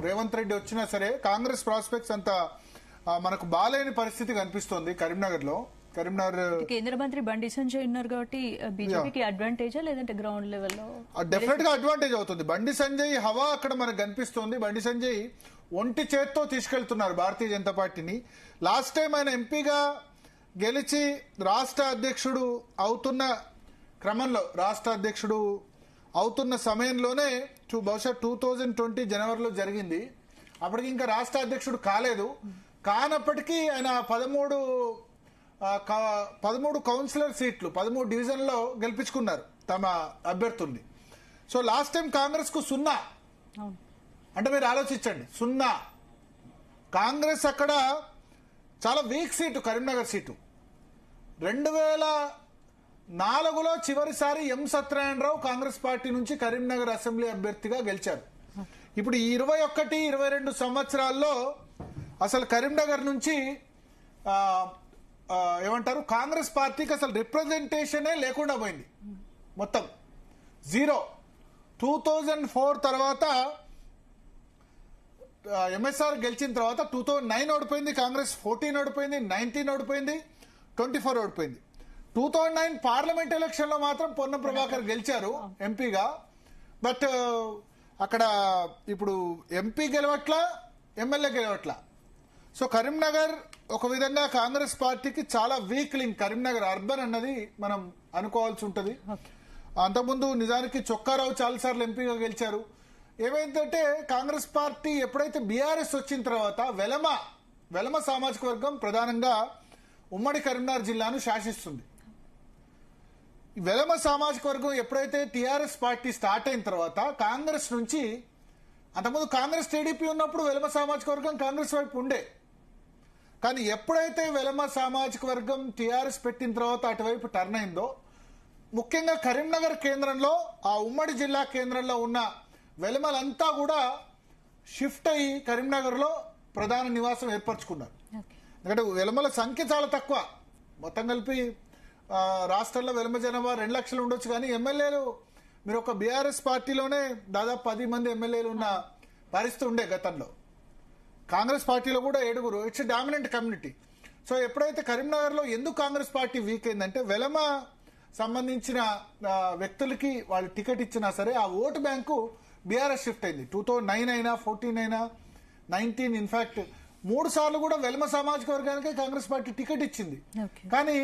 రేవంత్ రెడ్డి వచ్చినా సరే కాంగ్రెస్ ప్రాస్పెక్ట్స్ అంత మనకు బాలేని పరిస్థితి కనిపిస్తోంది కరీంనగర్ లో. కరీంనగర్ కేంద్ర మంత్రి బండి సంజయ్ ఉన్నారు కాబట్టి బీజేపీకి అడ్వాంటేజా లేదంటే గ్రౌండ్ లెవెల్లో? డెఫినెట్ గా అడ్వాంటేజ్ అవుతుంది. బండి సంజయ్ హవా అక్కడ మనకు కనిపిస్తోంది. బండి సంజయ్ ఒంటి చేత్తో తీసుకెళ్తున్నారు భారతీయ జనతా పార్టీని. లాస్ట్ టైం ఆయన ఎంపీగా గెలిచి రాష్ట్ర అధ్యక్షుడు అవుతున్న క్రమంలో, రాష్ట్ర అధ్యక్షుడు అవుతున్న సమయంలోనే బహుశా 2020 జనవరిలో జరిగింది. అప్పటికి ఇంకా రాష్ట్ర అధ్యక్షుడు కాలేదు. కానప్పటికీ ఆయన 13 కౌన్సిలర్ సీట్లు 13 డివిజన్లో గెలిపించుకున్నారు తమ అభ్యర్థుల్ని. సో లాస్ట్ టైం కాంగ్రెస్ కు 0 అంటే మీరు ఆలోచించండి, 0. కాంగ్రెస్ అక్కడ చాలా వీక్ సీటు కరీంనగర్ సీటు. 2004లో చివరిసారి ఎం సత్యనారాయణరావు కాంగ్రెస్ పార్టీ నుంచి కరీంనగర్ అసెంబ్లీ అభ్యర్థిగా గెలిచారు. ఇప్పుడు ఈ 21-22 సంవత్సరాల్లో అసలు కరీంనగర్ నుంచి ఏమంటారు కాంగ్రెస్ పార్టీకి అసలు రిప్రజెంటేషనే లేకుండా పోయింది, మొత్తం 0. 2004 తర్వాత ఎంఎస్ఆర్ గెలిచిన తర్వాత 2009 ఓడిపోయింది కాంగ్రెస్, 14 ఓడిపోయింది, 19 ఓడిపోయింది, 24 ఓడిపోయింది. 2009 పార్లమెంట్ ఎలక్షన్ లో మాత్రం పొన్నం ప్రభాకర్ గెలిచారు ఎంపీగా. బట్ అక్కడ ఇప్పుడు ఎంపీ గెలవట్లా, ఎమ్మెల్యే గెలవట్లా. సో కరీంనగర్ ఒక విధంగా కాంగ్రెస్ పార్టీకి చాలా వీక్ లింక్. కరీంనగర్ అర్బన్ అన్నది మనం అనుకోవాల్సి ఉంటుంది. అంతకుముందు నిజానికి చొక్కారావు చాలాసార్లు ఎంపీగా గెలిచారు. ఏమైందంటే కాంగ్రెస్ పార్టీ ఎప్పుడైతే బీఆర్ఎస్ వచ్చిన తర్వాత వెలమ సామాజిక వర్గం ప్రధానంగా ఉమ్మడి కరీంనగర్ జిల్లాను శాసిస్తుంది. వెలమ సామాజిక వర్గం ఎప్పుడైతే టీఆర్ఎస్ పార్టీ స్టార్ట్ అయిన తర్వాత కాంగ్రెస్ నుంచి, అంతకుముందు కాంగ్రెస్ టీడీపీ ఉన్నప్పుడు వెలమ సామాజిక వర్గం కాంగ్రెస్ వైపు ఉండే, కానీ ఎప్పుడైతే వెలమ సామాజిక వర్గం టీఆర్ఎస్ పెట్టిన తర్వాత అటువైపు టర్న్ అయిందో, ముఖ్యంగా కరీంనగర్ కేంద్రంలో ఆ ఉమ్మడి జిల్లా కేంద్రంలో ఉన్న వెలమలంతా కూడా షిఫ్ట్ అయ్యి కరీంనగర్ లో ప్రధాన నివాసం ఏర్పరచుకున్నారు. ఎందుకంటే వెలమల సంఖ్య చాలా తక్కువ, మొత్తం కలిపి రాష్ట్రంలో వెలమ జనాభా 2 లక్షలు ఉండొచ్చు, కానీ ఎమ్మెల్యేలు మీరు ఒక బీఆర్ఎస్ పార్టీలోనే దాదాపు 10 మంది ఎమ్మెల్యేలు ఉన్న పరిస్థితి ఉండే గతంలో. కాంగ్రెస్ పార్టీలో కూడా 7. It's dominant community. సో ఎప్పుడైతే కరీంనగర్ లో ఎందుకు కాంగ్రెస్ పార్టీ వీక్ అయిందంటే వెలమ సంబంధించిన వ్యక్తులకి వాళ్ళు టికెట్ ఇచ్చినా సరే ఆ ఓటు బ్యాంకు బీఆర్ఎస్ షిఫ్ట్ అయింది. 2009 అయినా, 14 అయినా, 19 ఇన్ఫాక్ట్ 3 సార్లు కూడా వెలమ సామాజిక వర్గానికి కాంగ్రెస్ పార్టీ టికెట్ ఇచ్చింది. కానీ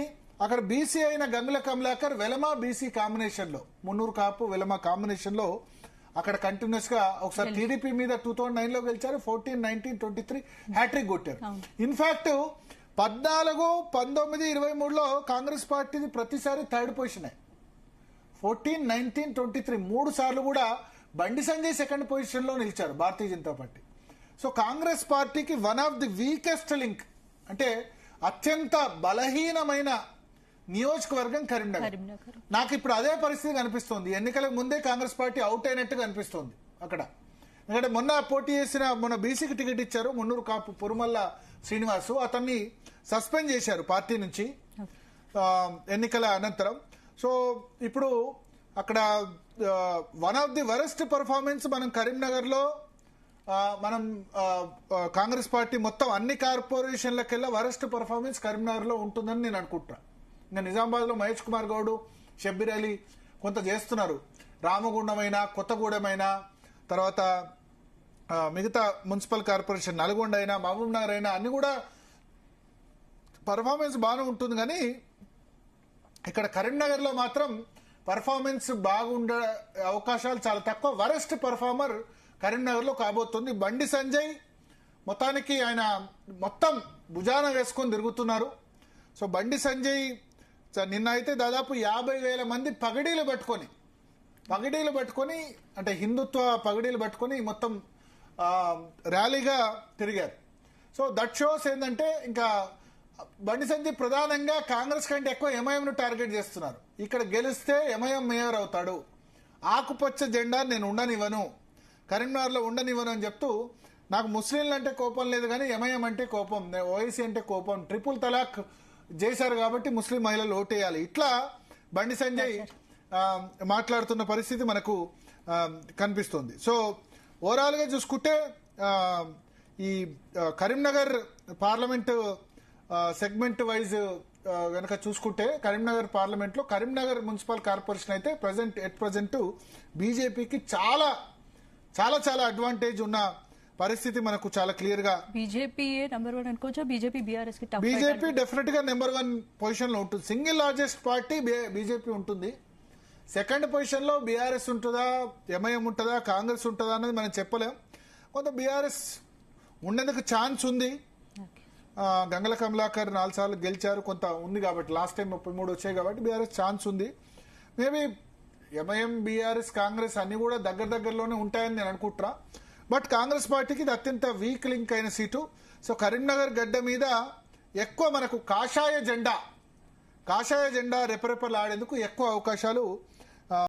అక్కడ బీసీ అయిన గంగుల కమలాకర్ వెలమ బీసీ కాంబినేషన్ లో, మున్నూరు కాపు వెలమ కాంబినేషన్ లో అక్కడ కంటిన్యూస్ గా ఒకసారి టీడీపీ మీద 2009 లో గెలిచారు, 14, 19, 23 హ్యాట్రిక్ కొట్టారు. ఇన్ఫాక్ట్ 14, 19, 23లో కాంగ్రెస్ పార్టీది ప్రతిసారి 3rd పొజిషన్. 14, 19, 23 3 సార్లు కూడా బండి సంజయ్ 2nd పొజిషన్ లో నిలిచారు భారతీయ జనతా పార్టీ. సో కాంగ్రెస్ పార్టీకి one of the weakest link, అంటే అత్యంత బలహీనమైన నియోజకవర్గం కరీంనగర్. నాకు ఇప్పుడు అదే పరిస్థితి కనిపిస్తోంది. ఎన్నికలకు ముందే కాంగ్రెస్ పార్టీ అవుట్ అయినట్టుగా అనిపిస్తోంది అక్కడ. ఎందుకంటే మొన్న బీసీకి టికెట్ ఇచ్చారు, మున్నూరు కాపు పురుమల్ల శ్రీనివాసు, అతన్ని సస్పెండ్ చేశారు పార్టీ నుంచి ఎన్నికల అనంతరం. సో ఇప్పుడు అక్కడ one of the worst performance మనం కరీంనగర్ లో కాంగ్రెస్ పార్టీ మొత్తం అన్ని కార్పొరేషన్లకెల్లా వరస్ట్ పర్ఫార్మెన్స్ కరీంనగర్ లో ఉంటుందని నేను అనుకుంటున్నా. ఇంకా నిజామాబాద్ లో మహేష్ కుమార్ గౌడ్, షబ్బీర్ అలీ కొంత చేస్తున్నారు, రామగుండమైనా, కొత్తగూడెమైనా, తర్వాత మిగతా మున్సిపల్ కార్పొరేషన్ నల్గొండ అయినా, మహబూబ్ నగర్ అయినా అన్ని కూడా పర్ఫార్మెన్స్ బాగానే ఉంటుంది. కానీ ఇక్కడ కరీంనగర్ లో మాత్రం పర్ఫార్మెన్స్ బాగుండే అవకాశాలు చాలా తక్కువ. వరస్ట్ పర్ఫార్మర్ కరీంనగర్ లో కాబోతుంది. బండి సంజయ్ మొత్తానికి ఆయన మొత్తం భుజాన వేసుకొని తిరుగుతున్నారు. సో బండి సంజయ్ నిన్న అయితే దాదాపు 50,000 మంది పగడీలు పట్టుకొని అంటే హిందుత్వ పగడీలు పట్టుకొని మొత్తం ర్యాలీగా తిరిగారు. సో దట్ షోస్ ఏంటంటే ఇంకా బండి సంజయ్ ప్రధానంగా కాంగ్రెస్ కంటే ఎక్కువ ఎంఐఎంను టార్గెట్ చేస్తున్నారు. ఇక్కడ గెలిస్తే ఎంఐఎం మేయర్ అవుతాడు, ఆకుపచ్చ జెండా నేను ఉండనివ్వను, కరీంనగర్లో ఉండనివ్వను అని చెప్తూ, నాకు ముస్లింలు అంటే కోపం లేదు కానీ ఎంఐఎం అంటే కోపం, ఓఐసీ అంటే కోపం, 3 తలాక్ చేశారు కాబట్టి ముస్లిం మహిళలు ఓటేయాలి, ఇట్లా బండి సంజయ్ మాట్లాడుతున్న పరిస్థితి మనకు కనిపిస్తుంది. సో ఓవరాల్ గా చూసుకుంటే ఈ కరీంనగర్ పార్లమెంట్ సెగ్మెంట్ వైజ్ గనక చూసుకుంటే కరీంనగర్ పార్లమెంట్ లో కరీంనగర్ మున్సిపల్ కార్పొరేషన్ అయితే ప్రజెంట్ బీజేపీకి చాలా చాలా చాలా అడ్వాంటేజ్ ఉన్న పరిస్థితి మనకు చాలా క్లియర్ గా. బీజేపీ నెంబర్ 1 అనుకోవచ్చా? బీజేపీ బీఆర్ఎస్ కి టఫ్ బీజేపీ డెఫినెట్ గా నెంబర్ 1 పొజిషన్ లో ఉంటుంది. సింగిల్ లార్జెస్ట్ పార్టీ బీజేపీ ఉంటుంది. సెకండ్ పొజిషన్ లో బీఆర్ఎస్ ఉంటుందా, ఎంఐఎం ఉంటుందా, కాంగ్రెస్ ఉంటుందా అనేది మనం చెప్పలేం. కొంత బీఆర్ఎస్ ఉండేందుకు ఛాన్స్ ఉంది. గంగల కమలాకర్ 4 సార్లు గెలిచారు, కొంత ఉంది కాబట్టి లాస్ట్ టైం 33 వచ్చాయి కాబట్టి బీఆర్ఎస్ ఛాన్స్ ఉంది. మేబీ ఎంఐఎం, బీఆర్ఎస్, కాంగ్రెస్ అన్ని కూడా దగ్గరలోనే ఉంటాయని నేను అనుకుంటున్నా. బట్ కాంగ్రెస్ పార్టీకి ఇది అత్యంత వీక్ లింక్ అయిన సీటు. సో కరీంనగర్ గడ్డ మీద ఎక్కువ మనకు కాషాయ జెండా రెపరెపలాడేందుకు ఎక్కువ అవకాశాలు